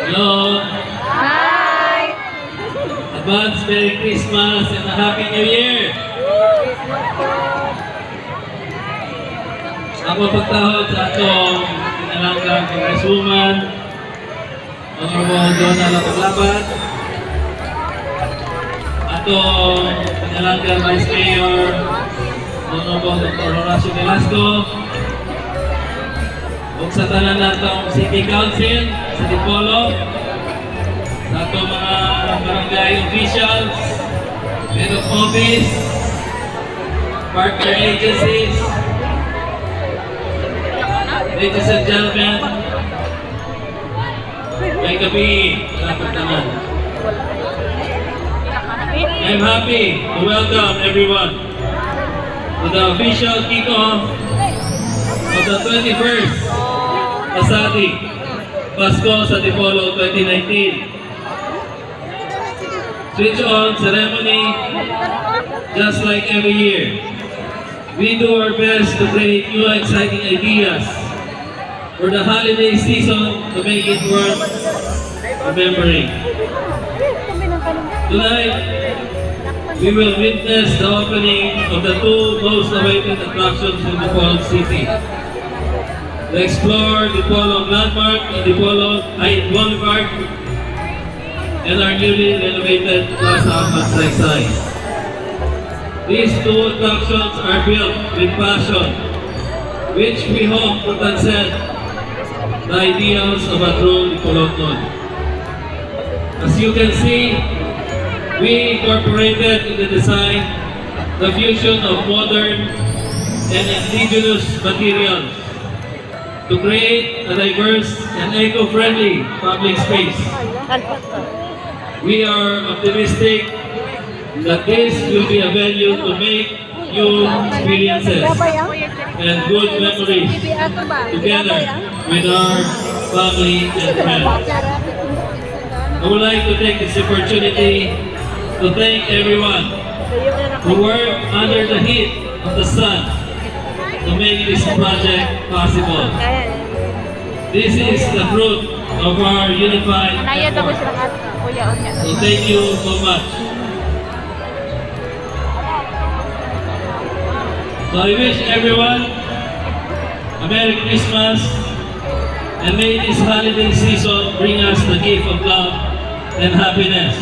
Hello. Hi! Advance Merry Christmas and a Happy New Year. Ako pagtahod sa atong pinalanggang Congresswoman, Honorable Donald Paglaban, atong pinalanggang Vice Mayor, Honorable Dr. Horacio Velasco, ug sa tanan natong City Council sa Dipolo, sa atong mga barangay officials, head of office, partner agencies, ladies and gentlemen, may gabi sa pagtanan. I'm happy to welcome everyone to the official kickoff of the 21st Pasati Pasko sa Dipolo 2019 Switch on ceremony. Just like every year, we do our best to create new exciting ideas for the holiday season to make it worth remembering. Tonight, we will witness the opening of the two most awaited attractions in Dipolog City. To explore Dipolog Landmark and Dipolog Height Boulevard and our newly renovated Plaza Magsaysay. These two attractions are built with passion, which we hope to transcend the ideals of a true Dipolognon. As you can see, we incorporated in the design the fusion of modern and indigenous materials to create a diverse and eco-friendly public space. We are optimistic that this will be a venue to make new experiences and good memories together with our family and friends. I would like to take this opportunity to thank everyone who worked under the heat of the sun to make this project possible. This is the fruit of our unified effort. So thank you so much. So I wish everyone a Merry Christmas, and may this holiday season bring us the gift of love and happiness.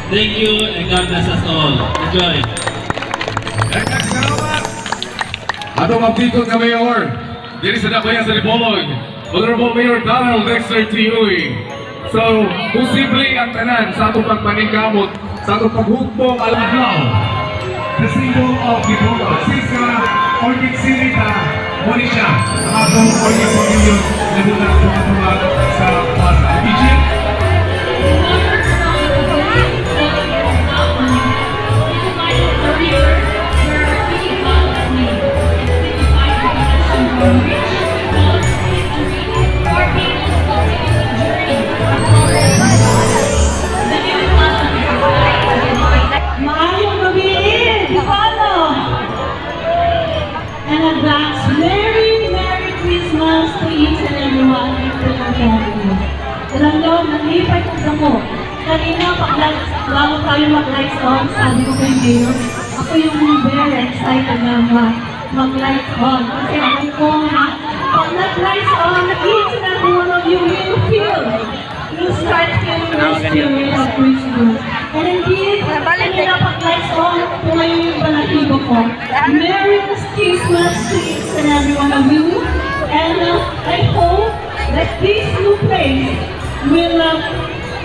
Thank you, and God bless us all. Enjoy. Salamat! Ato mapikot na Mayor, diri sa Dakbayan sa Dipolog, Honorable Mayor Donald Dexter T. Uy. So, posible ang tanan sa atong pagpaningkamot, sa atong paghugpong aladlaw. The symbol of Dipolog, Siska, Orchid Sinita, Monisha, ang atong Orchid Pavilion na bulat tumatulad sa Plaza. Egypt. Maayong gabi! Dipolo! And advance Merry Christmas to each and everyone in the family. Alam nyo, nalipay kong damo. Kanina, bago tayo mag-lights on, sabi ko kay Mayor, ako yung very excited na mag-lights on. Kasi alam ko na, pag nag-lights on, each and every one of you will feel. You start feeling the spirit of Christmas. And indeed, kanina pag-lights on, tumayo yung balahibo ko. Merry Christmas to each and every one of you. And I hope that this new place will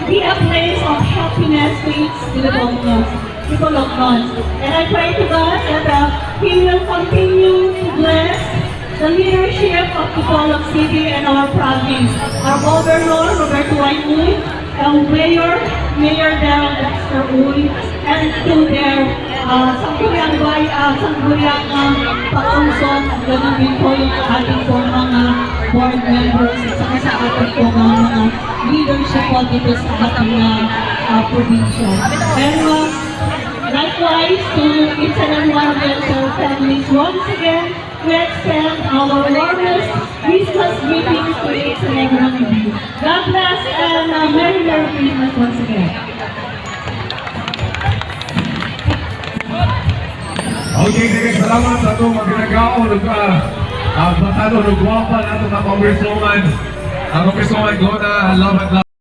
be a place of happiness to each people of God. And I pray to God that He will continue to bless the leadership of Dipolog City and our province. Our Governor, Roberto Wayne, ang Mayor Daryl Dexter Uy, and to their sangguniang pag-unsong, at ganoon din po yung ating po mga board members at saka sa ating po mga leadership po dito sa ating probinsya. And likewise to each and every one of their families, once again, we extend our warmest Christmas greetings to each and every one of you. God bless and Merry Christmas once again. Okay, sige, salamat sa itong maginagaw, batado, nagwapa na itong mga congresswoman. Ang congresswoman ko na love and love.